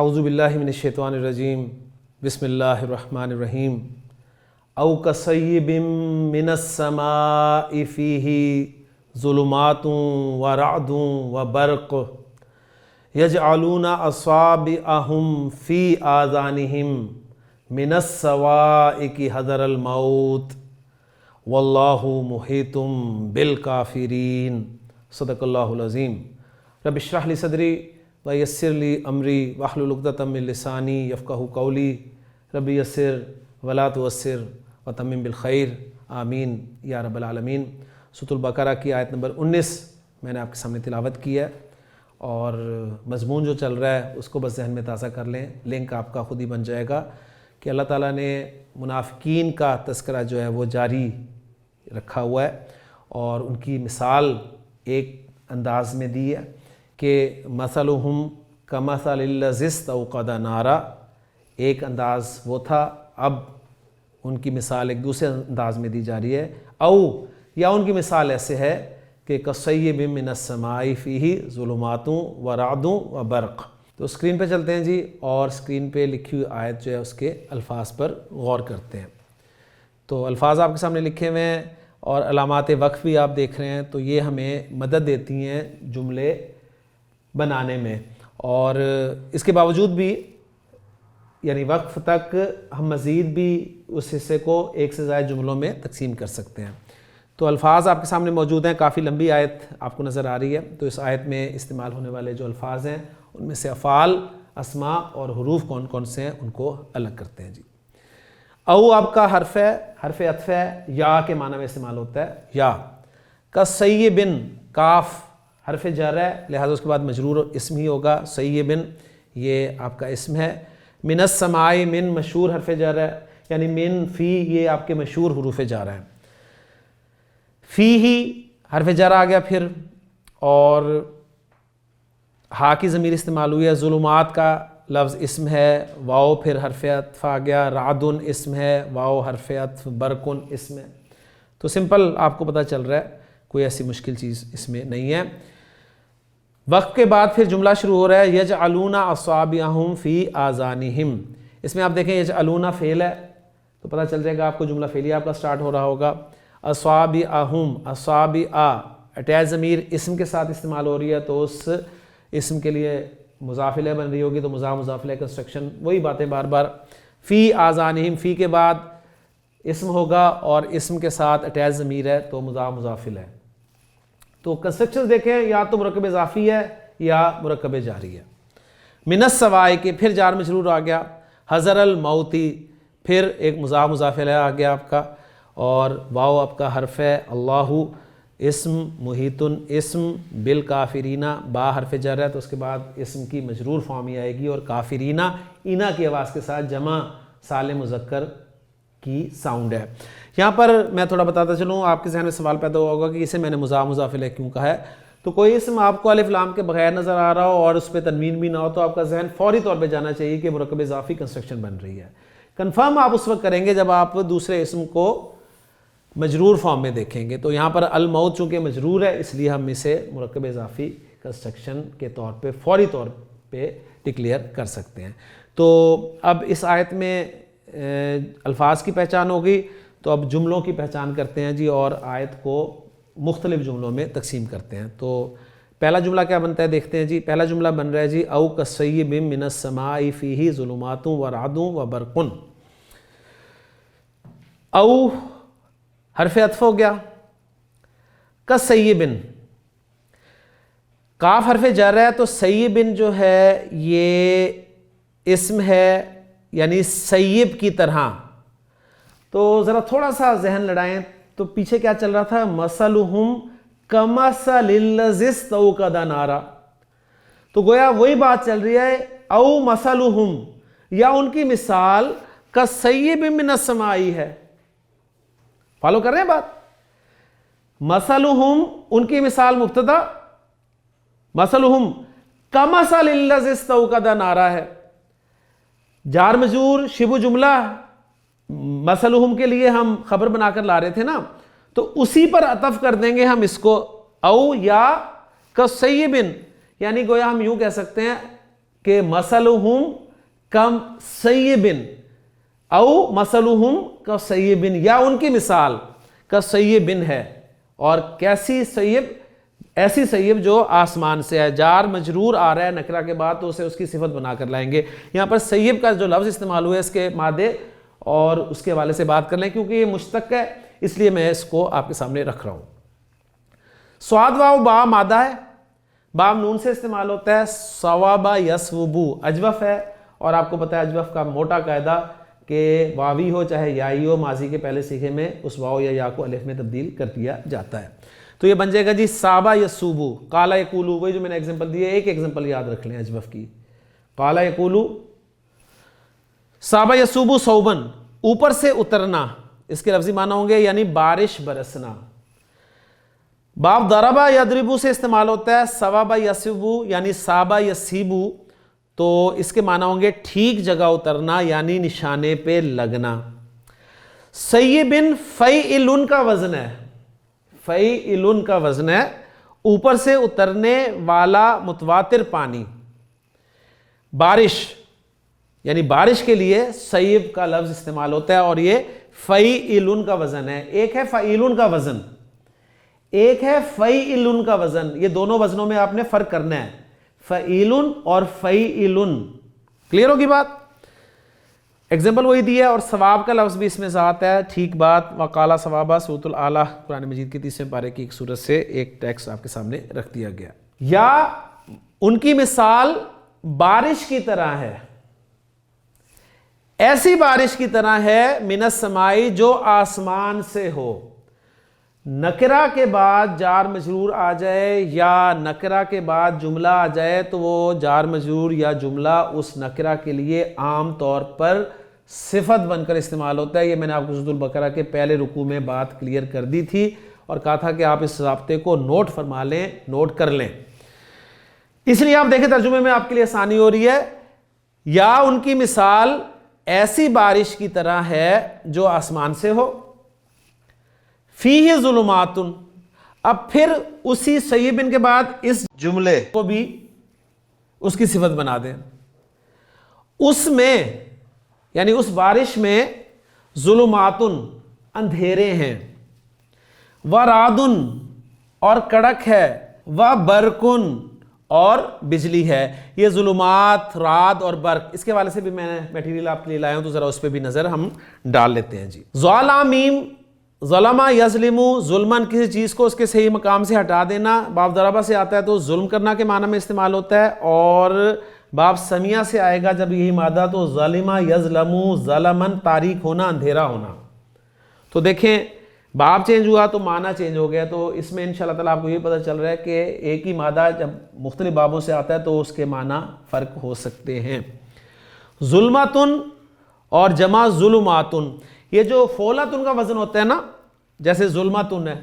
اعوذ باللہ من الشیطان الرجیم بسم اللہ الرحمن الرحیم او کصیب من السماء فیہ ظلمات ورعد وبرق یجعلون اصابعہم فی آذانہم من الصواعق حذر الموت واللہ محیط بالکافرین صدق اللہ العظیم۔ رب اشرح لی صدری ویسر لی امری واحلل عقدۃ من لسانی یفقہوا قولی رب یسر ولا تعسر وتمم بالخیر آمین یا رب العالمین۔ سورۃ البقرہ کی آیت نمبر 19 میں نے آپ کے سامنے تلاوت کی ہے، اور مضمون جو چل رہا ہے اس کو بس ذہن میں تازہ کر لیں، لنک آپ کا خود ہی بن جائے گا کہ اللہ تعالیٰ نے منافقین کا تذکرہ جو ہے وہ جاری رکھا ہوا ہے، اور ان کی مثال ایک انداز میں دی ہے کہ مثلہم کمثل الذی استوقد نارا، ایک انداز وہ تھا، اب ان کی مثال ایک دوسرے انداز میں دی جا رہی ہے، او یا ان کی مثال ایسے ہے کہ کصیب من السماء فیہ ظلمات ورعد وبرق۔ تو اسکرین پہ چلتے ہیں جی، اور اسکرین پہ لکھی ہوئی آیت جو ہے اس کے الفاظ پر غور کرتے ہیں۔ تو الفاظ آپ کے سامنے لکھے ہوئے ہیں اور علامات وقف بھی آپ دیکھ رہے ہیں، تو یہ ہمیں مدد دیتی ہیں جملے بنانے میں، اور اس کے باوجود بھی یعنی وقف تک ہم مزید بھی اس حصے کو ایک سے زائد جملوں میں تقسیم کر سکتے ہیں۔ تو الفاظ آپ کے سامنے موجود ہیں، کافی لمبی آیت آپ کو نظر آ رہی ہے، تو اس آیت میں استعمال ہونے والے جو الفاظ ہیں ان میں سے افعال، اسماء اور حروف کون کون سے ہیں ان کو الگ کرتے ہیں جی۔ او آپ کا حرف ہے، حرف عطف ہے، یا کے معنی میں استعمال ہوتا ہے، یا کصیبن، کاف حرف جر ہے لہٰذا اس کے بعد مجرور اسم ہی ہوگا، سیبن یہ آپ کا اسم ہے، من السماء، من مشہور حرف جر ہے، یعنی من فی یہ آپ کے مشہور حروف جر ہیں، فی ہی حرف جر آ گیا پھر، اور ہا کی ضمیر استعمال ہوئی ہے، ظلمات کا لفظ اسم ہے، واو پھر حرف عطف آ گیا، رعدن اسم ہے، واو حرف عطف، برقن اسم ہے۔ تو سمپل آپ کو پتہ چل رہا ہے، کوئی ایسی مشکل چیز اس میں نہیں ہے۔ وقت کے بعد پھر جملہ شروع ہو رہا ہے، یجعلون اصابعہم فی آذانہم، اس میں آپ دیکھیں یجعلون فعل ہے تو پتہ چل جائے گا آپ کو جملہ فعلی آپ کا سٹارٹ ہو رہا ہوگا۔ اصابعہم، اصابع اٹیچ ضمیر اسم کے ساتھ استعمال ہو رہی ہے، تو اس اسم کے لیے مضاف الیہ بن رہی ہوگی، تو مضاف الیہ کنسٹرکشن وہی باتیں بار بار۔ فی آذانہم، فی کے بعد اسم ہوگا اور اسم کے ساتھ اٹیچ ضمیر ہے تو مضاف الیہ۔ تو کنسٹرکشن دیکھیں، یا تو مرکب اضافی ہے یا مرکب جاری ہے۔ من السوائق کے پھر جار مجرور آ گیا، حذر الموتی پھر ایک مضاف الیہ آ گیا آپ کا، اور واو آپ کا حرف ہے، اللہ اسم، محیطن اسم، بالکافرین با حرف جر ہے تو اس کے بعد اسم کی مجرور فارم ہی آئے گی، اور کافرین اینا کی آواز کے ساتھ جمع سالم مذکر کی ساؤنڈ ہے۔ یہاں پر میں تھوڑا بتاتا چلوں، آپ کے ذہن میں سوال پیدا ہوگا کہ اسے میں نے مضاف الیہ کیوں کہا ہے۔ تو کوئی اسم آپ کو الف لام کے بغیر نظر آ رہا ہو اور اس پہ تنوین بھی نہ ہو تو آپ کا ذہن فوری طور پہ جانا چاہیے کہ مرکب اضافی کنسٹرکشن بن رہی ہے۔ کنفرم آپ اس وقت کریں گے جب آپ دوسرے اسم کو مجرور فارم میں دیکھیں گے۔ تو یہاں پر الموت چونکہ مجرور ہے اس لیے ہم اسے مرکب اضافی کنسٹرکشن کے طور پہ فوری طور پہ ڈکلیئر کر سکتے ہیں۔ تو اب اس آیت میں الفاظ کی پہچان ہوگی، تو اب جملوں کی پہچان کرتے ہیں جی، اور آیت کو مختلف جملوں میں تقسیم کرتے ہیں۔ تو پہلا جملہ کیا بنتا ہے دیکھتے ہیں جی۔ پہلا جملہ بن رہا ہے جی، او کصیب من السماء فیہ ظلمات ورعد وبرق۔ او حرف عطف ہو گیا، کصیبن کاف حرف جر ہے تو سیبن جو ہے یہ اسم ہے، یعنی سیب کی طرح۔ تو ذرا تھوڑا سا ذہن لڑائیں، تو پیچھے کیا چل رہا تھا، مثلہم کمثل الذی استوقد نارا، تو گویا وہی بات چل رہی ہے، او مثلہم یا ان کی مثال کصیب من السماء ہے۔ فالو کر رہے ہیں بات؟ مثلہم ان کی مثال مبتدا، مثلہم کمثل الذی استوقد نارا ہے، جار مجرور شبہ جملہ مثلہم کے لیے ہم خبر بنا کر لا رہے تھے نا، تو اسی پر عطف کر دیں گے ہم اس کو، او یا کصیبن، یعنی گویا ہم یوں کہہ سکتے ہیں کہ مثلہم کم سیبن او مثلہم کا سیبن، یا ان کی مثال کا سیبن ہے، اور کیسی سیب؟ ایسی سیب جو آسمان سے ہے. جار مجرور آ رہا ہے نکرہ کے بعد تو اسے اس کی صفت بنا کر لائیں گے. یہاں پر سیب کا جو لفظ استعمال ہوا ہے اس کے مادے اور اس کے حوالے سے بات کر لیں، کیونکہ یہ مشتق ہے اس لیے میں اس کو آپ کے سامنے رکھ رہا ہوں. سواد واو با مادہ ہے، بام نون سے استعمال ہوتا ہے. صوابا یسوبو اجوف ہے، اور آپ کو پتہ ہے اجوف کا موٹا قاعدہ کہ واوی ہو چاہے یائی ہو، ماضی کے پہلے سیغے میں اس واو یا یا کو الف میں تبدیل کر دیا جاتا ہے. تو یہ بن جائے گا جی صابا یسوبو. قالا یقولو، وہی جو میں نے ایگزامپل دی ہے، ایک ایگزامپل یاد رکھ لیں اجوف کی. قالا یقولو، صابا یسوبو صوبن، اوپر سے اترنا، اس کے لفظی معنی ہوں گے یعنی بارش برسنا. باب ضربا یضربو سے استعمال ہوتا ہے. ثوابا یسبو یعنی صابا یسیبو، تو اس کے معنی ہوں گے ٹھیک جگہ اترنا یعنی نشانے پہ لگنا. سیبن فیعلن کا وزن ہے، فیعلن کا وزن ہے، اوپر سے اترنے والا متواتر پانی. بارش یعنی بارش کے لیے سیب کا لفظ استعمال ہوتا ہے، اور یہ فیعلن کا وزن ہے. ایک ہے فعیلن کا وزن، ایک ہے فیعلن کا وزن. یہ دونوں وزنوں میں آپ نے فرق کرنا ہے، فعیلن اور فیعلن. کلیئر ہوگی بات؟ ایگزامپل وہی دی ہے، اور ثواب کا لفظ بھی اس میں ذات ہے. ٹھیک بات. وقالا ثوابا سورۃ الاعلیٰ قرآن مجید کی 30ویں پارے کی ایک سورت سے ایک ٹیکسٹ آپ کے سامنے رکھ دیا گیا. یا ان کی مثال بارش کی طرح ہے، ایسی بارش کی طرح ہے من السماء جو آسمان سے ہو. نکرہ کے بعد جار مجرور آ جائے یا نکرہ کے بعد جملہ آ جائے تو وہ جار مجرور یا جملہ اس نکرہ کے لیے عام طور پر صفت بن کر استعمال ہوتا ہے. یہ میں نے آپ کو سورۃ البقرہ کے پہلے رکوع میں بات کلیئر کر دی تھی اور کہا تھا کہ آپ اس ضابطے کو نوٹ فرما لیں، نوٹ کر لیں. اس لیے آپ دیکھیں ترجمے میں آپ کے لیے آسانی ہو رہی ہے. یا ان کی مثال ایسی بارش کی طرح ہے جو آسمان سے ہو. فیہ ظلمات، اب پھر اسی سیبن کے بعد اس جملے کو بھی اس کی صفت بنا دیں. اس میں یعنی اس بارش میں ظلمات اندھیرے ہیں، ورعدن اور کڑک ہے، وبرقن اور بجلی ہے. یہ ظلمات، رعد اور برق، اس کے حوالے سے بھی میں نے میٹیریل آپ کے لیے لایا ہوں تو ذرا اس پہ بھی نظر ہم ڈال لیتے ہیں. جی ظالمین، ظلمہ یظلمو، ظلمن کسی چیز کو اس کے صحیح مقام سے ہٹا دینا. باب ضربہ سے آتا ہے تو ظلم کرنا کے معنی میں استعمال ہوتا ہے، اور باب سمیہ سے آئے گا جب یہی مادہ تو ظلمہ یظلمو، ظلمن تاریک ہونا، اندھیرا ہونا. تو دیکھیں باب چینج ہوا تو معنی چینج ہو گیا. تو اس میں انشاءاللہ تعالیٰ آپ کو یہ پتہ چل رہا ہے کہ ایک ہی مادہ جب مختلف بابوں سے آتا ہے تو اس کے معنی فرق ہو سکتے ہیں. ظلمتن اور جمع ظلماتن، یہ جو فولتن کا وزن ہوتا ہے نا، جیسے ظلمتن ہے،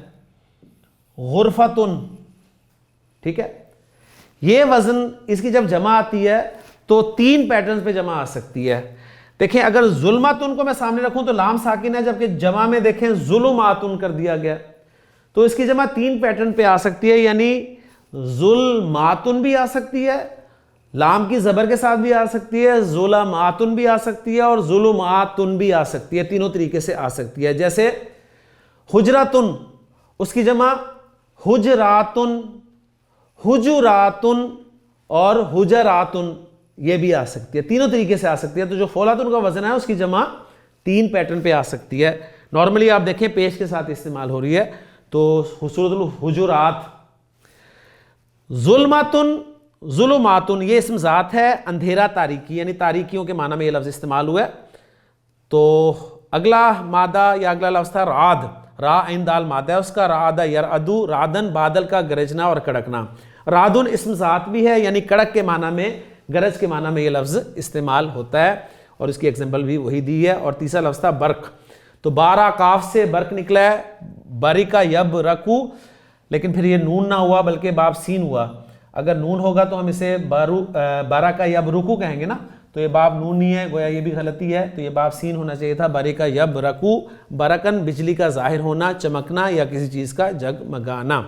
غرفتن، ٹھیک ہے، یہ وزن اس کی جب جمع آتی ہے تو 3 پیٹرنز پہ جمع آ سکتی ہے. دیکھیں اگر ظلماتن کو میں سامنے رکھوں تو لام ساکن ہے، جبکہ جمع میں دیکھیں ظلماتن کر دیا گیا تو اس کی جمع 3 پیٹرن پہ آ سکتی ہے، یعنی ظلماتن بھی آ سکتی ہے، لام کی زبر کے ساتھ بھی آ سکتی ہے، ظلماتن بھی آ سکتی ہے، اور ظلماتن بھی آ سکتی ہے. تینوں طریقے سے آ سکتی ہے. جیسے حجراتن، اس کی جمع حجراتن، حجراتن اور حجراتن، یہ بھی آ سکتی ہے. تینوں طریقے سے آ سکتی ہے. تو جو فولاتن کا وزن ہے اس کی جمع 3 پیٹرن پہ آ سکتی ہے. نارملی آپ دیکھیں پیش کے ساتھ استعمال ہو رہی ہے تو سورۃ الحجرات. ظلماتن، ظلماتن یہ اسم ذات ہے، اندھیرا تاریکی یعنی تاریکیوں کے معنی میں یہ لفظ استعمال ہوا ہے. تو اگلا مادہ یا اگلا لفظ تھا رعد. را عین دال مادہ ہے اس کا، رعد یرعدو، رعدن بادل کا گرجنا اور کڑکنا. رعدن اسم ذات بھی ہے یعنی کڑک کے معنی میں، گرج کے معنی میں یہ لفظ استعمال ہوتا ہے، اور اس کی ایگزامپل بھی وہی دی ہے. اور تیسرا لفظ تھا برق. تو 12 کاف سے برق نکلا ہے، بریکا یب رکو، لیکن پھر یہ نون نہ ہوا بلکہ باب سین ہوا. اگر نون ہوگا تو ہم اسے بارکا یب رکو کہیں گے نا، تو یہ باب نون نہیں ہے، گویا یہ بھی غلطی ہے. تو یہ باب سین ہونا چاہیے تھا، بریکا یب رکو. برکن بجلی کا ظاہر ہونا، چمکنا یا کسی چیز کا جگمگانا.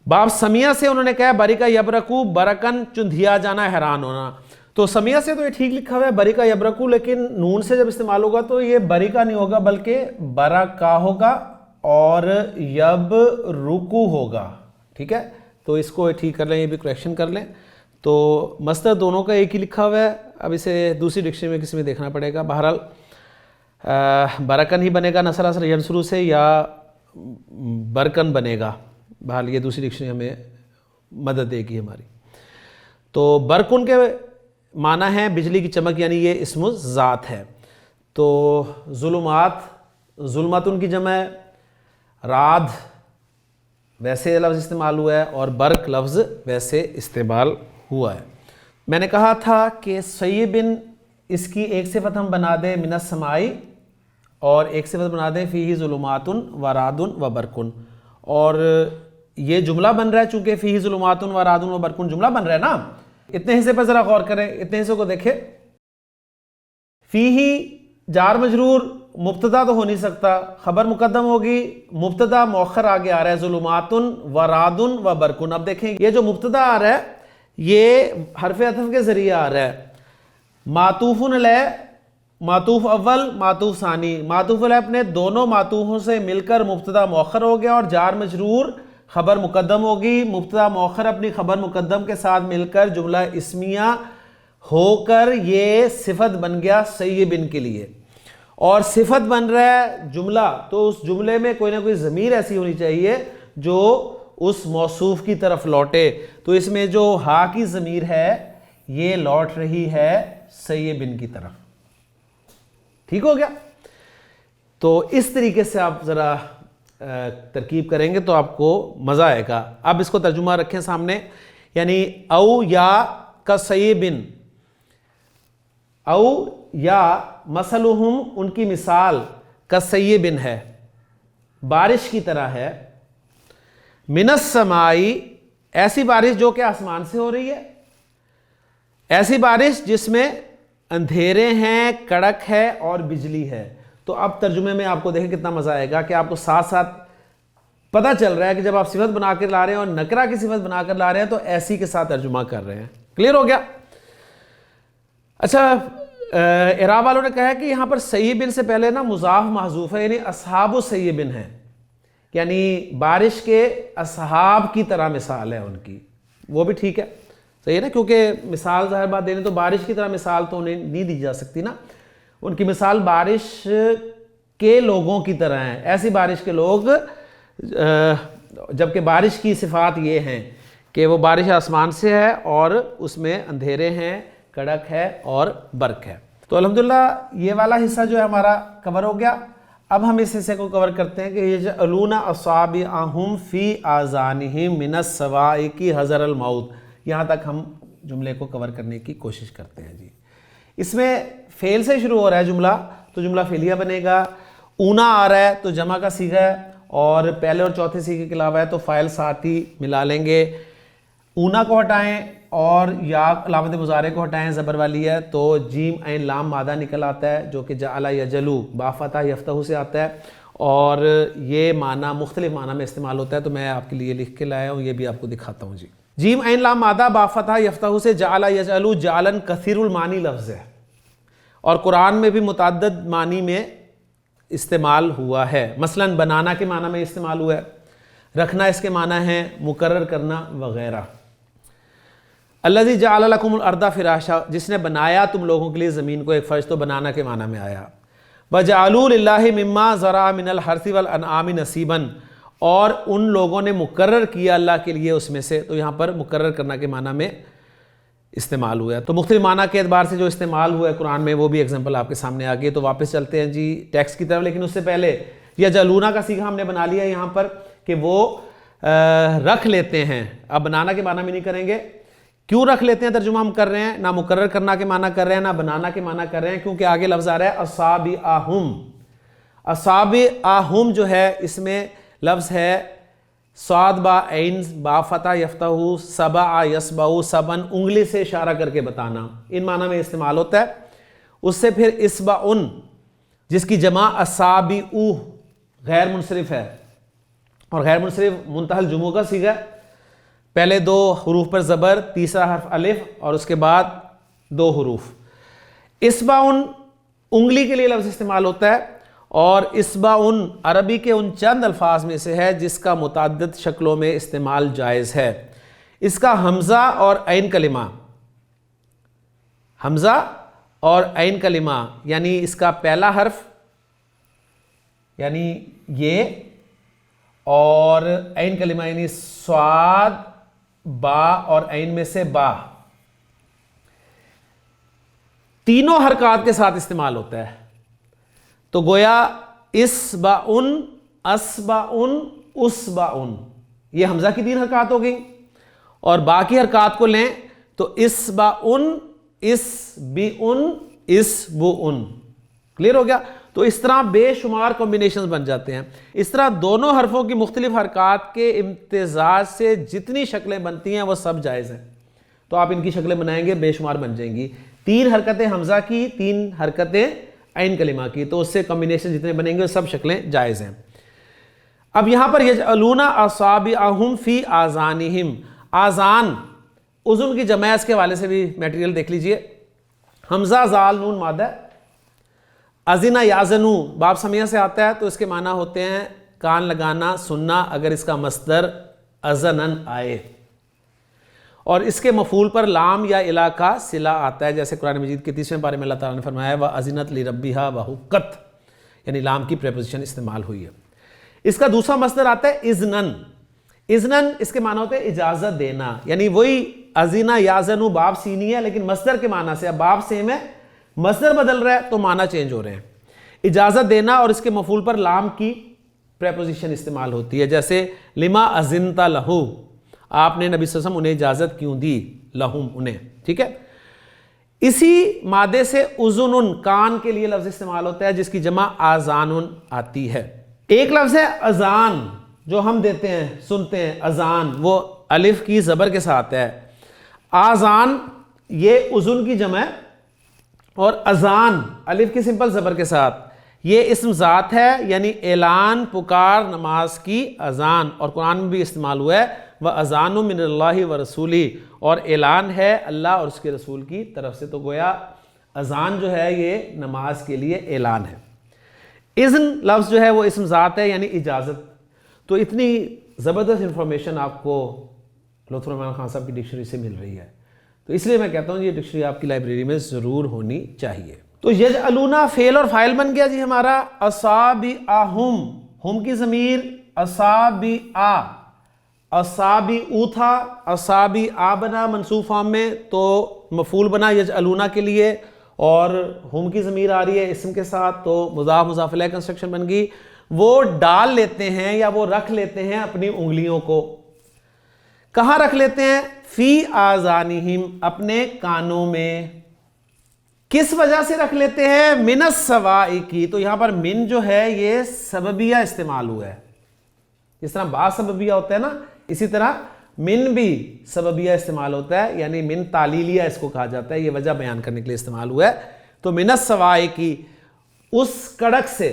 باب سمیہ سے انہوں نے کہا بریکا یبرکو برکن چندھیا جانا حیران ہونا. تو سمیہ سے تو یہ ٹھیک لکھا ہوا ہے بریکا یبرکو, لیکن نون سے جب استعمال ہوگا تو یہ بریکا نہیں ہوگا بلکہ برکا ہوگا اور یب رکو ہوگا. ٹھیک ہے, تو اس کو ٹھیک کر لیں, یہ بھی کریکشن کر لیں. تو مصدر دونوں کا ایک ہی لکھا ہوا ہے, اب اسے دوسری ڈکشنری میں کسی میں دیکھنا پڑے گا. بہرحال برکن ہی بنے گا نصر اثر ینصرو سے یا برکن بنے گا. بہرحال یہ دوسری ڈکشنری ہمیں مدد دے گی ہماری. تو برکن کے معنی ہے بجلی کی چمک, یعنی یہ اسم ذات ہے. تو ظلمات ظلمتن کی جمع ہے, رعد ویسے لفظ استعمال ہوا ہے اور برق لفظ ویسے استعمال ہوا ہے. میں نے کہا تھا کہ سیبن اس کی ایک صفت ہم بنا دیں من السمائی اور ایک صفت بنا دیں فیہ ظلمات و رعد و برقن. اور یہ جملہ بن رہا ہے چونکہ فیہ ظلمات و رعد و برقن جملہ بن رہا ہے نا. اتنے حصے پر ذرا غور کریں, اتنے حصے کو دیکھیں. فیہ جار مجرور مبتدا تو ہو نہیں سکتا, خبر مقدم ہوگی, مبتدا مؤخر آگے آ رہا ہے ظلمات و رعد و برقن. اب دیکھیں یہ جو مبتدا آ رہا ہے یہ حرف عطف کے ذریعے آ رہا ہے. معطوف علیہ, معطوف اول معطوف ثانی, معطوف علیہ اپنے دونوں معطوفوں سے مل کر مبتدا مؤخر ہو گیا اور جار مجرور خبر مقدم ہوگی. مبتدا مؤخر اپنی خبر مقدم کے ساتھ مل کر جملہ اسمیہ ہو کر یہ صفت بن گیا سیبن کے لیے. اور صفت بن رہا ہے جملہ, تو اس جملے میں کوئی نہ کوئی ضمیر ایسی ہونی چاہیے جو اس موصوف کی طرف لوٹے. تو اس میں جو ہا کی ضمیر ہے یہ لوٹ رہی ہے سیبن کی طرف. ٹھیک ہو گیا. تو اس طریقے سے آپ ذرا ترکیب کریں گے تو آپ کو مزہ آئے گا. اب اس کو ترجمہ رکھیں سامنے, یعنی او یا کا سیبن, او یا مثلہم ان کی مثال کا سیبن ہے, بارش کی طرح ہے, من السمائی ایسی بارش جو کہ آسمان سے ہو رہی ہے, ایسی بارش جس میں اندھیرے ہیں, کڑک ہے اور بجلی ہے. تو اب ترجمے میں آپ کو دیکھیں کتنا مزہ آئے گا کہ آپ کو ساتھ ساتھ پتہ چل رہا ہے کہ جب آپ صفت بنا کر لا رہے ہیں اور نکرہ کی صفت بنا کر لا رہے ہیں تو ایسی کے ساتھ ترجمہ کر رہے ہیں. کلیئر ہو گیا. اچھا, اعراب والوں نے کہا ہے کہ یہاں پر سیبن سے پہلے نا مضاف محذوف ہے, یعنی اصحاب سیبن ہے, یعنی بارش کے اصحاب کی طرح مثال ہے ان کی. وہ بھی ٹھیک ہے, صحیح ہے نا, کیونکہ مثال ظاہر بات دینی تو بارش کی طرح مثال تو انہیں نہیں دی جا سکتی نا. ان کی مثال بارش کے لوگوں کی طرح ہیں, ایسی بارش کے لوگ, جبکہ بارش کی صفات یہ ہیں کہ وہ بارش آسمان سے ہے اور اس میں اندھیرے ہیں, کڑک ہے اور برق ہے. تو الحمدللہ یہ والا حصہ جو ہے ہمارا کور ہو گیا. اب ہم اس حصے کو کور کرتے ہیں کہ یجعلون اصابعہم فی آذانہم من الصواعق حذر الموت. یہاں تک ہم جملے کو کور کرنے کی کوشش کرتے ہیں. جی, اس میں فعل سے شروع ہو رہا ہے جملہ, تو جملہ فعلیہ بنے گا. اونا آ رہا ہے تو جمع کا صیغہ ہے, اور پہلے اور چوتھے صیغے کے علاوہ ہے تو فاعل ساتھ ہی ملا لیں گے. اونا کو ہٹائیں اور یا علامت مضارع کو ہٹائیں, زبر والی ہے, تو جیم عین لام مادہ نکل آتا ہے جو کہ جعل یجلو با فتح یفتح سے آتا ہے, اور یہ معنی مختلف معنی میں استعمال ہوتا ہے. تو میں آپ کے لیے لکھ کے لایا ہوں, یہ بھی آپ کو دکھاتا ہوں. جی, جیم عین لام مادہ با فتح یفتح سے جعل یجلو جعلن کثیر المعانی لفظ ہے, اور قرآن میں بھی متعدد معنی میں استعمال ہوا ہے. مثلا بنانا کے معنی میں استعمال ہوا ہے, رکھنا اس کے معنی ہے مقرر کرنا وغیرہ. الذی جعل لکم الارض فراشا, جس نے بنایا تم لوگوں کے لیے زمین کو ایک فرش, تو بنانا کے معنی میں آیا. وجعلوا للہ مما زرع من الحرث والانعام نصیبا, اور ان لوگوں نے مقرر کیا اللہ کے لیے اس میں سے, تو یہاں پر مقرر کرنا کے معنی میں استعمال ہوا ہے. تو مختلف معنی کے اعتبار سے جو استعمال ہوا ہے قرآن میں وہ بھی اگزامپل آپ کے سامنے آ گئی. تو واپس چلتے ہیں جی ٹیکسٹ کی طرف, لیکن اس سے پہلے یجعلون کا صیغہ ہم نے بنا لیا یہاں پر کہ وہ رکھ لیتے ہیں. اب بنانا کے معنی میں نہیں کریں گے. کیوں رکھ لیتے ہیں ترجمہ ہم کر رہے ہیں, نہ مقرر کرنا کے معنی کر رہے ہیں نہ بنانا کے معنی کر رہے ہیں, کیونکہ آگے لفظ آ رہا ہے اصابعہم. اصابعہم جو ہے اس میں لفظ ہے صاد با عین با فتح یفتح سبع یسبع سبن, انگلی سے اشارہ کر کے بتانا, ان معنی میں استعمال ہوتا ہے. اس سے پھر اسبعن جس کی جمع اصابع غیر منصرف ہے, اور غیر منصرف منتہی الجموع کا صیغہ ہے, پہلے 2 حروف پر زبر، تیسرا حرف الف اور اس کے بعد 2 حروف. اصبعن انگلی کے لیے لفظ استعمال ہوتا ہے، اور اصبعن عربی کے ان چند الفاظ میں سے ہے جس کا متعدد شکلوں میں استعمال جائز ہے. اس کا حمزہ اور عین کلمہ، حمزہ اور عین کلمہ یعنی اس کا پہلا حرف یعنی یہ، اور عین کلمہ یعنی صاد، با اور عین میں سے با، تینوں حرکات کے ساتھ استعمال ہوتا ہے. تو گویا اصبعن، اصبعن، اصبعن، یہ حمزہ کی 3 حرکات ہو گئیں، اور باقی حرکات کو لیں تو اصبعن، اصبعن، اصبعن. کلیئر ہو گیا؟ تو اس طرح بے شمار کمبینیشنز بن جاتے ہیں. اس طرح دونوں حرفوں کی مختلف حرکات کے امتزاج سے جتنی شکلیں بنتی ہیں وہ سب جائز ہیں. تو آپ ان کی شکلیں بنائیں گے بے شمار بن جائیں گی. 3 حرکتیں حمزہ کی، 3 حرکتیں عین کلمہ کی، تو اس سے کمبینیشن جتنے بنیں گے وہ سب شکلیں جائز ہیں. اب یہاں پر یجعلون اصابعہم فی آذانہم، آذان اذن کی جمع، اس کے حوالے سے بھی میٹیریل دیکھ لیجئے. حمزہ زال نون مادہ، اذن یاذنو باب سمیہ سے آتا ہے، تو اس کے معنی ہوتے ہیں کان لگانا، سننا، اگر اس کا مصدر اذنن آئے. اور اس کے مفعول پر لام یا الا کا صلہ آتا ہے، جیسے قرآن مجید کے 30ویں پارے میں اللہ تعالیٰ نے فرمایا وَأَذِنَتْ لِرَبِّهَا وَحُقَّتْ، یعنی لام کی پریپوزیشن استعمال ہوئی ہے. اس کا دوسرا مصدر آتا ہے اذنن. اذنن اس کے معنی ہوتے ہیں اجازت دینا، یعنی وہی اذن یاذن باب سینی ہے لیکن مصدر کے معنی سے، اب باب سیم ہے، مصدر بدل رہا ہے تو معنی چینج ہو رہے ہیں. اجازت دینا، اور اس کے مفعول پر لام کی پریپوزیشن استعمال ہوتی ہے، جیسے لما اذنت لہو، آپ نے نبی صلی اللہ علیہ وسلم انہیں اجازت کیوں دی، لہم انہیں. ٹھیک ہے؟ اسی مادے سے اذن کان کے لیے لفظ استعمال ہوتا ہے جس کی جمع آذان آتی ہے. ایک لفظ ہے اذان جو ہم دیتے ہیں، سنتے ہیں، اذان، وہ الف کی زبر کے ساتھ ہے. آذان یہ اذن کی جمع ہے، اور اذان الف کی سمپل زبر کے ساتھ، یہ اسم ذات ہے، یعنی اعلان، پکار، نماز کی اذان، اور قرآن میں بھی استعمال ہوا ہے وَأَذَانٌ مِّنَ اللَّهِ وَرَسُولِهِ، اور اعلان ہے اللہ اور اس کے رسول کی طرف سے. تو گویا اذان جو ہے یہ نماز کے لیے اعلان ہے. اذن لفظ جو ہے وہ اسم ذات ہے، یعنی اجازت. تو اتنی زبردست انفارمیشن آپ کو لطف الرحمان خان صاحب کی ڈکشنری سے مل رہی ہے، تو اس لیے میں کہتا ہوں یہ ڈکشنری آپ کی لائبریری میں ضرور ہونی چاہیے. تو یجعلون فعل اور فاعل بن گیا جی ہمارا. اصابعہم، ہم کی ضمیر اصابع، اصابع تھا، اصابع بنا منصوب فارم میں، تو مفعول بنا یجعلون کے لیے، اور ہم کی ضمیر آ رہی ہے اسم کے ساتھ، تو مضاف مضاف الیہ کنسٹرکشن بن گئی. وہ ڈال لیتے ہیں یا وہ رکھ لیتے ہیں اپنی انگلیوں کو. کہاں رکھ لیتے ہیں؟ فی آذانہم، اپنے کانوں میں. کس وجہ سے رکھ لیتے ہیں؟ من السوائق، تو یہاں پر من جو ہے یہ سببیہ استعمال ہوا ہے. جس طرح با سببیہ ہوتا ہے نا، اسی طرح من بھی سببیہ استعمال ہوتا ہے، یعنی من تعلیلیہ اس کو کہا جاتا ہے، یہ وجہ بیان کرنے کے لیے استعمال ہوا ہے. تو من السوائق، اس کڑک سے.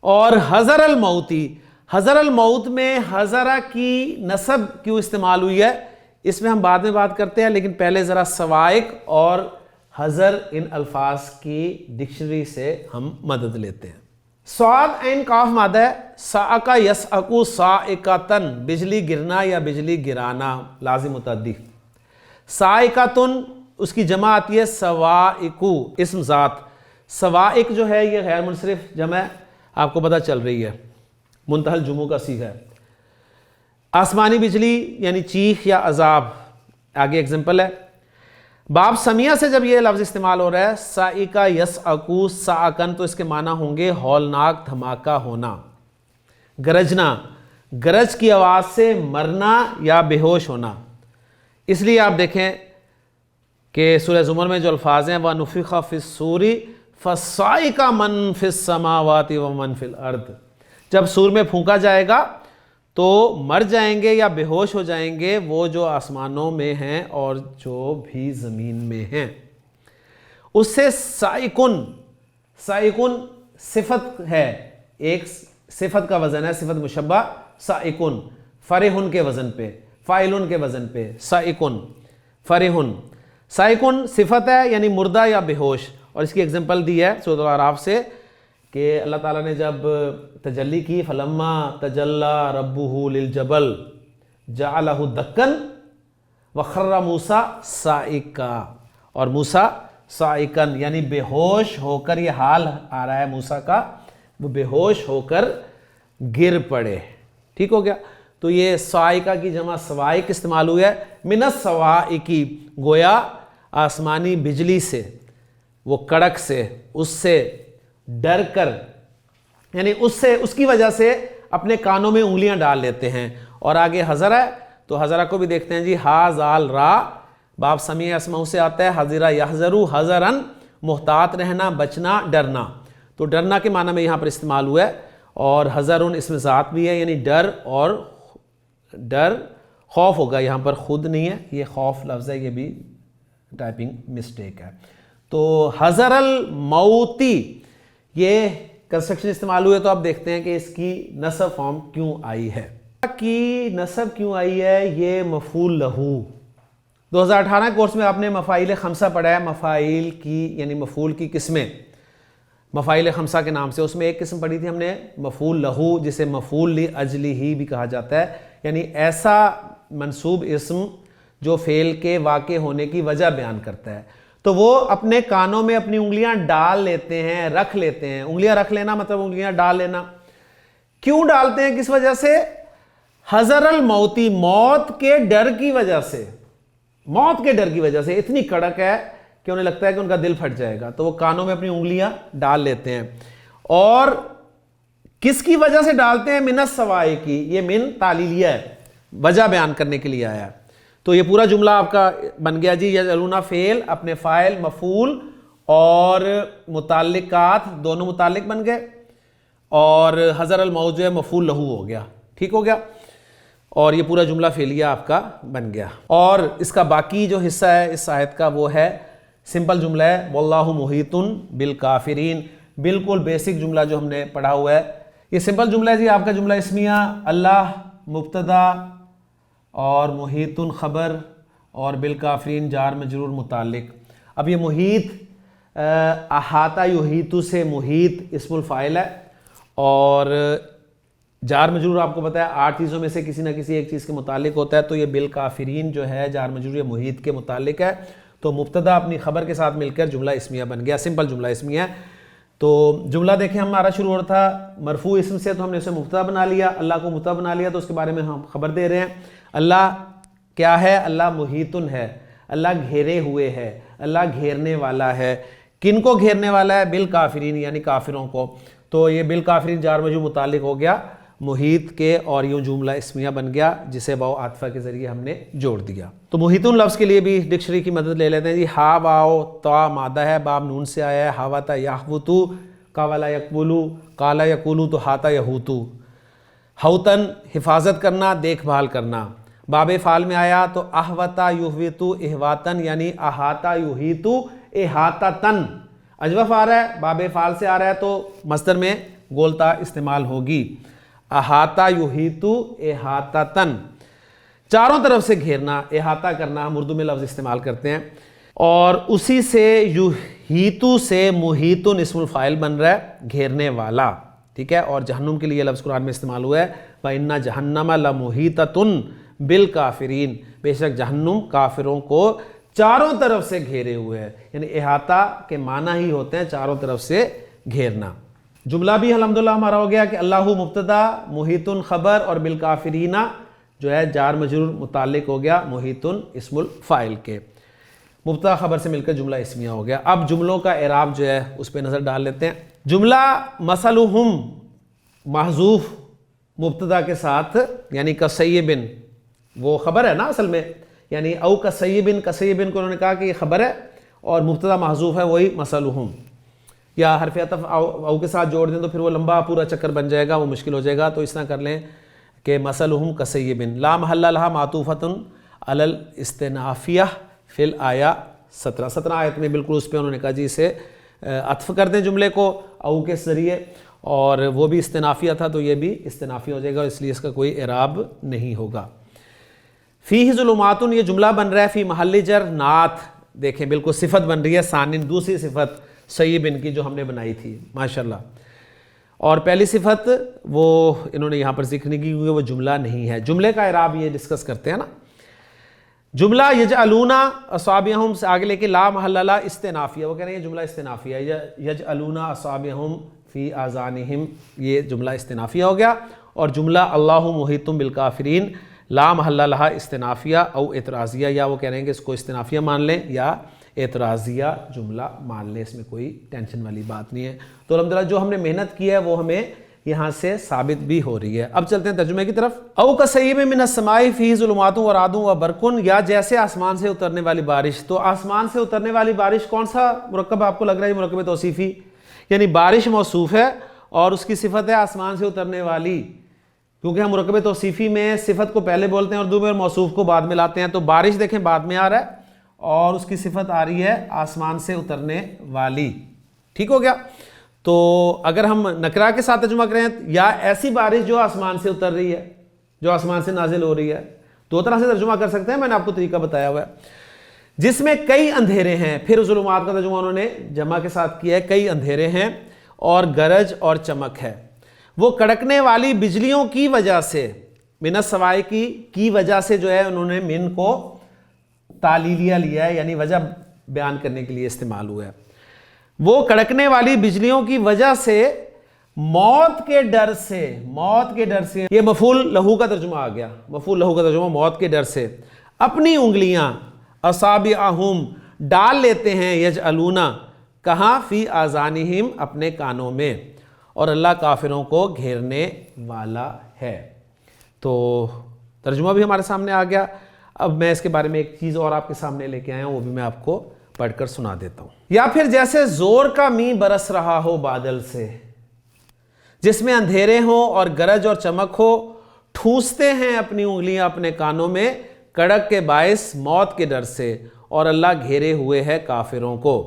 اور حذر الموتی، حذر الموت میں حذرہ کی نصب کیوں استعمال ہوئی ہے اس میں ہم بعد میں بات کرتے ہیں، لیکن پہلے ذرا سوائق اور حذر ان الفاظ کی ڈکشنری سے ہم مدد لیتے ہیں. صاد عین کاف مادہ ہے. ساعقہ یسعقو صاعقۃً، بجلی گرنا یا بجلی گرانا، لازم متعدی. صاعقۃً اس کی جمع آتی ہے سوائقو، اسم ذات. سوائق جو ہے یہ غیر منصرف جمع ہے، آپ کو پتہ چل رہی ہے، منتہی الجموع کا صیغہ ہے. آسمانی بجلی یعنی چیخ یا عذاب، آگے ایگزامپل ہے. باب سمیہ سے جب یہ لفظ استعمال ہو رہا ہے صاعقہ یصعقو صعقاً، تو اس کے معنی ہوں گے ہولناک دھماکہ ہونا، گرجنا، گرج کی آواز سے مرنا یا بے ہوش ہونا. اس لیے آپ دیکھیں کہ سورہ زمر میں جو الفاظ ہیں وَنُفِخَ فِي الصُّورِ فَصَعِقَ مَن فِي السَّمَاوَاتِ وَمَن فِي الْأَرْضِ، جب سور میں پھونکا جائے گا تو مر جائیں گے یا بے ہوش ہو جائیں گے وہ جو آسمانوں میں ہیں اور جو بھی زمین میں ہیں. اس سے صائقن، صائقن صفت ہے، ایک صفت کا وزن ہے، صفت مشبہ صائقن، فرحن کے وزن پہ. فاعلن کے وزن پہ، سائقن، فرحن۔ سائقن صفت ہے یعنی مردہ یا بے ہوش، اور اس کی ایگزامپل دی ہے سورۃ الاعراف سے کہ اللہ تعالیٰ نے جب تجلی کی، فلما تجلی ربہ للجبل جعلہ دکن وخر موسیٰ صائقا، اور موسیٰ صائقن یعنی بے ہوش ہو کر، یہ حال آ رہا ہے موسیٰ کا، وہ بے ہوش ہو کر گر پڑے۔ ٹھیک ہو گیا؟ تو یہ صائقہ کی جمع صوائق استعمال ہوئی ہے، من الصوائقی، گویا آسمانی بجلی سے، وہ کڑک سے، اس سے ڈر کر، یعنی اس کی وجہ سے اپنے کانوں میں انگلیاں ڈال لیتے ہیں۔ اور آگے حضر ہے تو حضرہ کو بھی دیکھتے ہیں جی، ہا زال را، باب سمیع اسمہ سے آتا ہے، حضرہ یحذرو حذرن، محتاط رہنا، بچنا، ڈرنا۔ تو ڈرنا کے معنی میں یہاں پر استعمال ہوا ہے، اور حذرن اسم ذات بھی ہے، یعنی ڈر، اور ڈر خوف ہوگا، یہاں پر خود نہیں ہے، یہ خوف لفظ ہے، یہ بھی ٹائپنگ مسٹیک ہے۔ تو حذر الموتی، یہ کنسٹرکشن استعمال ہوئے، تو آپ دیکھتے ہیں کہ اس کی نصب فارم کیوں آئی ہے، کی نصب کیوں آئی ہے، یہ مفعول لہو۔ 2018 کورس میں آپ نے مفاعیل خمسہ پڑھا ہے، مفاعیل کی یعنی مفعول کی قسمیں، مفاعیل خمسہ کے نام سے، اس میں ایک قسم پڑھی تھی ہم نے مفعول لہو، جسے مفعول لاجلہ بھی کہا جاتا ہے، یعنی ایسا منصوب اسم جو فعل کے واقع ہونے کی وجہ بیان کرتا ہے۔ تو وہ اپنے کانوں میں اپنی انگلیاں ڈال لیتے ہیں، رکھ لیتے ہیں۔ انگلیاں رکھ لینا مطلب انگلیاں ڈال لینا۔ کیوں ڈالتے ہیں، کس وجہ سے؟ حذر الموتی، موت کے ڈر کی وجہ سے، موت کے ڈر کی وجہ سے، اتنی کڑک ہے کہ انہیں لگتا ہے کہ ان کا دل پھٹ جائے گا، تو وہ کانوں میں اپنی انگلیاں ڈال لیتے ہیں۔ اور کس کی وجہ سے ڈالتے ہیں؟ من الصوائق کی، یہ من تعلیلیہ ہے، وجہ بیان کرنے کے لیے آیا ہے۔ تو یہ پورا جملہ آپ کا بن گیا جی، یجعلون فعل، اپنے فاعل، مفعول اور متعلقات دونوں متعلق بن گئے، اور حذر الموت جو ہے مفعول لہو ہو گیا۔ ٹھیک ہو گیا؟ اور یہ پورا جملہ فعلیہ آپ کا بن گیا۔ اور اس کا باقی جو حصہ ہے اس آیت کا، وہ ہے سمپل جملہ ہے، واللہ محیط بالکافرین، بالکل بیسک جملہ جو ہم نے پڑھا ہوا ہے۔ یہ سمپل جملہ ہے جی، آپ کا جملہ اسمیہ، اللہ مبتدا اور محیط خبر اور بالکافرین جار مجرور متعلق۔ اب یہ محیط احاطہ یحیط سے محیط اسم الفاعل ہے، اور جار مجرور آپ کو پتہ ہے 8 چیزوں میں سے کسی نہ کسی ایک چیز کے متعلق ہوتا ہے، تو یہ بالکافرین جو ہے جار مجرور محیط کے متعلق ہے، تو مبتدا اپنی خبر کے ساتھ مل کر جملہ اسمیہ بن گیا، سمپل جملہ اسمیہ ہے۔ تو جملہ دیکھیں ہمارا شروع ہو رہا تھا مرفوع اسم سے، تو ہم نے اسے مبتدا بنا لیا، اللہ کو مبتدا بنا لیا، تو اس کے بارے میں ہم خبر دے رہے ہیں۔ اللہ کیا ہے؟ اللہ محیطن ہے، اللہ گھیرے ہوئے ہے، اللہ گھیرنے والا ہے۔ کن کو گھیرنے والا ہے؟ بالکافرین، یعنی کافروں کو۔ تو یہ بالکافرین جار مجرور متعلق ہو گیا محیط کے، اور یوں جملہ اسمیہ بن گیا جسے واو عاطفہ کے ذریعے ہم نے جوڑ دیا۔ تو محیطن لفظ کے لیے بھی ڈکشنری کی مدد لے لیتے ہیں جی۔ ہا واو تا مادہ ہے، باب نون سے آیا ہے، ہاوتا یحوتو، قاولا یقبلو، قالا یقولو، تو ہاتا یہوتو۔ ہوتن حفاظت کرنا، دیکھ بھال کرنا۔ باب فعل میں آیا تو احوتا یحوتو احواتن، یعنی احاطہ یحیطو احاطتن۔ اجوف آ رہا ہے، باب فعل سے آ رہا ہے، تو مصدر میں گولتا استعمال ہوگی، احاطہ یحیطو احاطتن، چاروں طرف سے گھیرنا، احاطہ کرنا، ہم اردو میں لفظ استعمال کرتے ہیں۔ اور اسی سے یحیطو سے محیطن اسم الفاعل بن رہا ہے، گھیرنے والا۔ ٹھیک ہے؟ اور جہنم کے لیے لفظ قرآن میں استعمال ہوا ہے، وَإِنَّ جَهَنَّمَ لَمُحِيطَةٌ بِالْكَافِرِينَ، بے شک جہنم کافروں کو چاروں طرف سے گھیرے ہوئے ہے، یعنی احاطہ کے معنی ہی ہوتے ہیں چاروں طرف سے گھیرنا۔ جملہ بھی الحمدللہ ہمارا ہو گیا کہ اللہ مبتدا، محیطن خبر، اور بالکافرین جو ہے جار مجرور متعلق ہو گیا محیطن اسم الفاعل کے، مبتدا خبر سے مل کر جملہ اسمیہ ہو گیا۔ اب جملوں کا اعراب جو ہے اس پہ نظر ڈال لیتے ہیں۔ جملہ مثلہم محذوف مبتدا کے ساتھ، یعنی کسیبن، وہ خبر ہے نا اصل میں، یعنی او کسیبن، کسیبن کو انہوں نے کہا کہ یہ خبر ہے اور مبتدا محذوف ہے، وہی مثلہم، یا حرف عطف او کے ساتھ جوڑ دیں تو پھر وہ لمبا پورا چکر بن جائے گا، وہ مشکل ہو جائے گا، تو اس طرح کر لیں کہ مثلہم کسیبن، لا محل لہا معطوفتن علی الاستنافیہ فی الآیہ 17 آیت میں بالکل اس پہ انہوں نے کہا جی اسے عطف کر دیں جملے کو او کے ذریعے، اور وہ بھی استنافیہ تھا تو یہ بھی استنافی ہو جائے گا، اس لیے اس کا کوئی اعراب نہیں ہوگا۔ فیہ ظلمات یہ جملہ بن رہا ہے فی محل جر نعت، دیکھیں بالکل صفت بن رہی ہے، ثانٍ دوسری صفت سیب ان کی جو ہم نے بنائی تھی ماشاءاللہ، اور پہلی صفت وہ انہوں نے یہاں پر ذکر نہیں کی کیونکہ وہ جملہ نہیں ہے۔ جملے کا اعراب یہ ڈسکس کرتے ہیں نا، جملہ یجعلون اصابعہم سے آگے لے کے لا محل لہ استنافیہ، وہ کہہ رہے ہیں یہ جملہ استنافیہ ہے، یجعلون اصابعہم فی آذانہم یہ جملہ استنافیہ ہو گیا، اور جملہ اللہ محیط بالکافرین لا محل لہ استنافیہ او اعتراضیہ، یا وہ کہہ رہے ہیں کہ اس کو استنافیہ مان لیں یا اعتراضیہ جملہ مان لیں، اس میں کوئی ٹینشن والی بات نہیں ہے۔ تو الحمدللہ جو ہم نے محنت کی ہے وہ ہمیں یہاں سے ثابت بھی ہو رہی ہے۔ اب چلتے ہیں ترجمے کی طرف۔ او کصیب من السماء فیہ ظلمات و رعد و برق، یا جیسے آسمان سے اترنے والی بارش۔ تو آسمان سے اترنے والی بارش کون سا مرکب آپ کو لگ رہا ہے؟ مرکب توصیفی، یعنی بارش موصوف ہے اور اس کی صفت ہے آسمان سے اترنے والی، کیونکہ ہم مرکب توصیفی میں صفت کو پہلے بولتے ہیں اردو میں اور موصوف کو بعد میں لاتے ہیں۔ تو بارش دیکھیں بعد میں آ رہا ہے اور اس کی صفت آ رہی ہے آسمان سے اترنے والی، ٹھیک ہو گیا۔ تو اگر ہم نکرہ کے ساتھ ترجمہ کریں یا ایسی بارش جو آسمان سے اتر رہی ہے، جو آسمان سے نازل ہو رہی ہے، دو طرح سے ترجمہ کر سکتے ہیں، میں نے آپ کو طریقہ بتایا ہوا ہے، جس میں کئی اندھیرے ہیں۔ پھر ظلمات کا ترجمہ انہوں نے جمع کے ساتھ کیا ہے، کئی اندھیرے ہیں اور گرج اور چمک ہے، وہ کڑکنے والی بجلیوں کی وجہ سے، من السماء کی وجہ سے جو ہے انہوں نے من کو تعلیلیہ لیا ہے، یعنی وجہ بیان کرنے کے لیے استعمال ہوا ہے۔ وہ کڑکنے والی بجلیوں کی وجہ سے موت کے ڈر سے، موت کے ڈر سے، یہ مفعول لہو کا ترجمہ آ گیا، مفعول لہو کا ترجمہ موت کے ڈر سے اپنی انگلیاں اصابعہم ڈال لیتے ہیں، یجعلون کہاں؟ فی آذانہم اپنے کانوں میں، اور اللہ کافروں کو گھیرنے والا ہے۔ تو ترجمہ بھی ہمارے سامنے آ گیا۔ اب میں اس کے بارے میں ایک چیز اور آپ کے سامنے لے کے آیا ہوں، وہ بھی میں آپ کو پڑھ کر سنا دیتا ہوں۔ یا پھر جیسے زور کا مینہ برس رہا ہو بادل سے، جس میں اندھیرے ہوں اور گرج اور چمک ہو، ٹھوستے ہیں اپنی انگلیاں اپنے کانوں میں کڑک کے باعث موت کے ڈر سے، اور اللہ گھیرے ہوئے ہے کافروں کو۔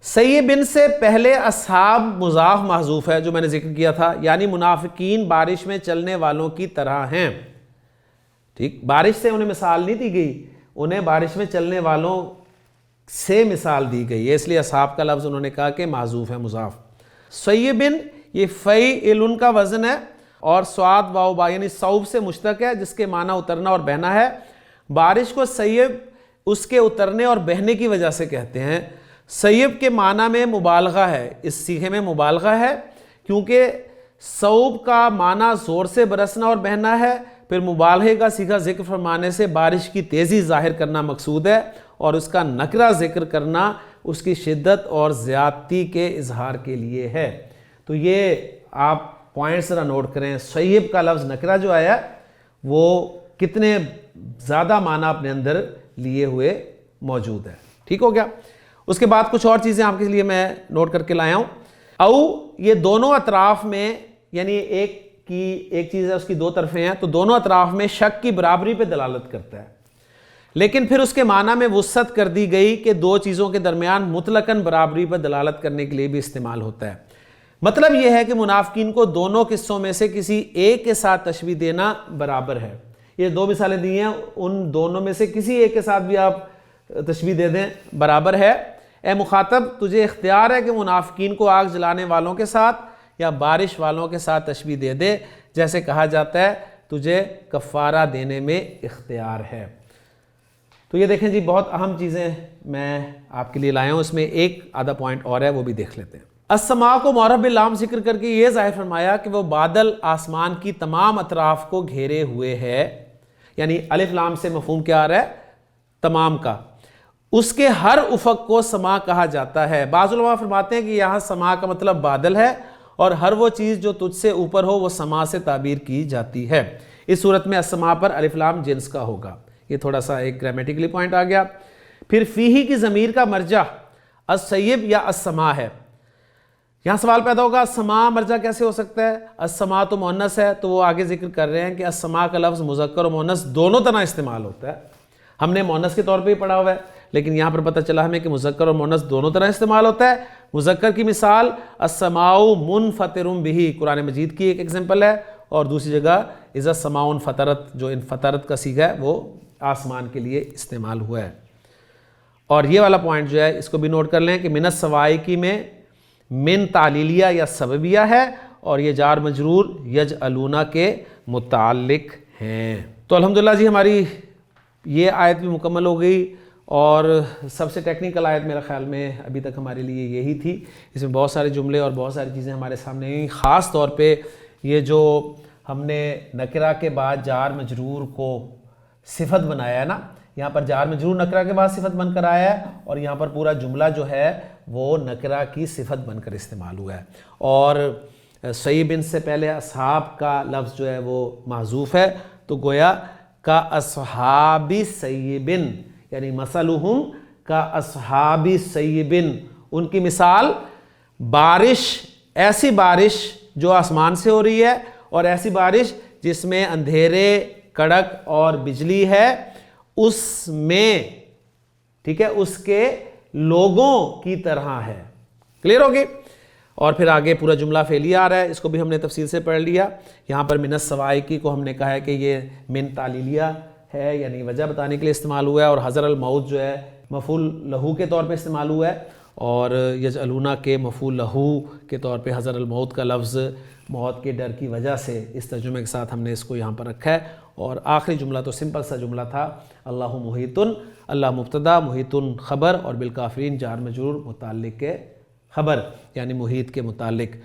سیبن سے پہلے اصحاب مضاف محذوف ہے جو میں نے ذکر کیا تھا، یعنی منافقین بارش میں چلنے والوں کی طرح ہیں، ٹھیک، بارش سے انہیں مثال نہیں دی گئی، انہیں بارش میں چلنے والوں سے مثال دی گئی ہے، اس لیے اصحاب کا لفظ انہوں نے کہا کہ محذوف ہے مضاف۔ سیبن یہ فعیل کا وزن ہے، اور سواد واو با یعنی صوب سے مشتق ہے، جس کے معنی اترنا اور بہنا ہے۔ بارش کو سیب اس کے اترنے اور بہنے کی وجہ سے کہتے ہیں۔ سیب کے معنی میں مبالغہ ہے، اس صیغے میں مبالغہ ہے، کیونکہ صوب کا معنی زور سے برسنا اور بہنا ہے، پھر مبالغے کا صیغہ ذکر فرمانے سے بارش کی تیزی ظاہر کرنا مقصود ہے، اور اس کا نکرہ ذکر کرنا اس کی شدت اور زیادتی کے اظہار کے لیے ہے۔ تو یہ آپ پوائنٹس ذرا نوٹ کریں، سیب کا لفظ نکرہ جو آیا وہ کتنے زیادہ معنی اپنے اندر لیے ہوئے موجود ہے، ٹھیک ہو گیا۔ اس کے بعد کچھ اور چیزیں آپ کے لیے میں نوٹ کر کے لایا ہوں۔ او یہ دونوں اطراف میں، یعنی ایک چیز ہے اس کی دو طرفیں ہیں، تو دونوں اطراف میں شک کی برابری پہ دلالت کرتا ہے، لیکن پھر اس کے معنی میں وسعت کر دی گئی کہ دو چیزوں کے درمیان مطلقاً برابری پر دلالت کرنے کے لیے بھی استعمال ہوتا ہے۔ مطلب یہ ہے کہ منافقین کو دونوں قصوں میں سے کسی ایک کے ساتھ تشبیہ دینا برابر ہے۔ یہ دو مثالیں دی ہیں، ان دونوں میں سے کسی ایک کے ساتھ بھی آپ تشبیہ دے دیں برابر ہے۔ اے مخاطب تجھے اختیار ہے کہ منافقین کو آگ جلانے والوں کے ساتھ یا بارش والوں کے ساتھ تشبیہ دے دے، جیسے کہا جاتا ہے تجھے کفارہ دینے میں اختیار ہے۔ تو یہ دیکھیں جی، بہت اہم چیزیں میں آپ کے لیے لایا ہوں، اس میں ایک آدھا پوائنٹ اور ہے، وہ بھی دیکھ لیتے ہیں۔ السماء کو معرب باللام ذکر کر کے یہ ظاہر فرمایا کہ وہ بادل آسمان کی تمام اطراف کو گھیرے ہوئے ہے، یعنی الف لام سے مفہوم کیا آ رہا ہے؟ تمام کا۔ اس کے ہر افق کو سما کہا جاتا ہے۔ بعض علماء فرماتے ہیں کہ یہاں سما کا مطلب بادل ہے، اور ہر وہ چیز جو تجھ سے اوپر ہو وہ سما سے تعبیر کی جاتی ہے۔ اس صورت میں السماء پر الف لام جنس کا ہوگا۔ یہ تھوڑا سا ایک گرامیٹیکلی پوائنٹ آ گیا۔ پھر فیہ کی ضمیر کا مرجع السیب یا السماء ہے۔ یہاں سوال پیدا ہوگا السماء مرجع کیسے ہو سکتا ہے؟ السماء تو مؤنث ہے، تو وہ آگے ذکر کر رہے ہیں کہ السماء کا لفظ مذکر و مؤنث دونوں طرح استعمال ہوتا ہے۔ ہم نے مؤنث کے طور پہ ہی پڑھا ہوا ہے، لیکن یہاں پر پتہ چلا ہمیں کہ مذکر اور مؤنث دونوں طرح استعمال ہوتا ہے۔ مذکر کی مثال السماء منفطر بہ قرآن مجید کی ایک ایگزامپل ہے، اور دوسری جگہ اذا السماء انفطرت، جو انفطرت کا صیغہ ہے وہ آسمان کے لیے استعمال ہوا ہے۔ اور یہ والا پوائنٹ جو ہے اس کو بھی نوٹ کر لیں کہ من السوائکی میں من تعلیلیہ یا سببیہ ہے، اور یہ جار مجرور یجعلون کے متعلق ہیں۔ تو الحمدللہ جی ہماری یہ آیت بھی مکمل ہو گئی، اور سب سے ٹیکنیکل آیت میرے خیال میں ابھی تک ہمارے لیے یہی تھی۔ اس میں بہت سارے جملے اور بہت ساری چیزیں ہمارے سامنے آئیں، خاص طور پہ یہ جو ہم نے نکرہ کے بعد جار مجرور کو صفت بنایا ہے نا، یہاں پر جار مجرور نکرہ کے بعد صفت بن کر آیا ہے، اور یہاں پر پورا جملہ جو ہے وہ نکرہ کی صفت بن کر استعمال ہوا ہے۔ اور سیبن سے پہلے اصحاب کا لفظ جو ہے وہ محذوف ہے، تو گویا کا اصحاب سیبن، یعنی مثلہم کا اصحاب سیبن، ان کی مثال بارش، ایسی بارش جو آسمان سے ہو رہی ہے، اور ایسی بارش جس میں اندھیرے، کڑک اور بجلی ہے، اس میں، ٹھیک ہے، اس کے لوگوں کی طرح ہے۔ کلیئر ہوگی؟ اور پھر آگے پورا جملہ فعلیہ آ رہا ہے، اس کو بھی ہم نے تفصیل سے پڑھ لیا۔ یہاں پر من السوائکی کو ہم نے کہا ہے کہ یہ من تعلیلیہ ہے، یعنی وجہ بتانے کے لیے استعمال ہوا ہے، اور حضر الموت جو ہے مفعول لہو کے طور پہ استعمال ہوا ہے، اور یجعلون کے مفعول لہو کے طور پہ حضر الموت کا لفظ موت کے ڈر کی وجہ سے اس ترجمے کے ساتھ ہم نے اس کو یہاں پر رکھا ہے۔ اور آخری جملہ تو سمپل سا جملہ تھا، اللہ محیطن، اللہ مبتدا، محیطن خبر، اور بالکافرین جار مجرور متعلق کے خبر، یعنی محیط کے متعلق۔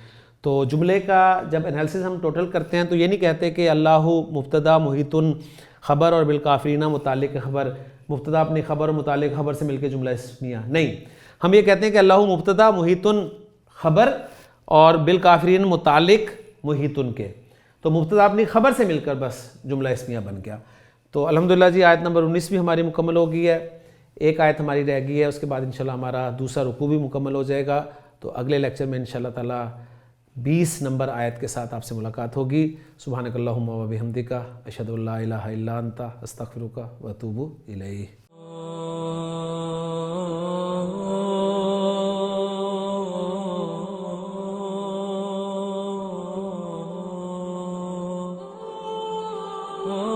تو جملے کا جب انالیسس ہم ٹوٹل کرتے ہیں تو یہ نہیں کہتے کہ اللہ مبتدا محیطن خبر اور بالکافرین متعلق خبر، مبتدا اپنی خبر اور متعلق خبر سے مل کے جملہ اسمیہ، نہیں، ہم یہ کہتے ہیں کہ اللہ مبتدا محیطن خبر اور بالکافرین متعلق محیطن کے، تو مبتدا اپنی خبر سے مل کر بس جملہ اسمیہ بن گیا۔ تو الحمدللہ جی آیت نمبر 19 بھی ہماری مکمل ہو گئی ہے، ایک آیت ہماری رہ گئی ہے، اس کے بعد انشاءاللہ ہمارا دوسرا رکوع بھی مکمل ہو جائے گا۔ تو اگلے لیکچر میں انشاءاللہ تعالی 20 نمبر آیت کے ساتھ آپ سے ملاقات ہوگی۔ سبحانک اللہم و بحمدک، اشہد ان لا الہ الا انت، استغفرک و اتوب الیک۔ Oh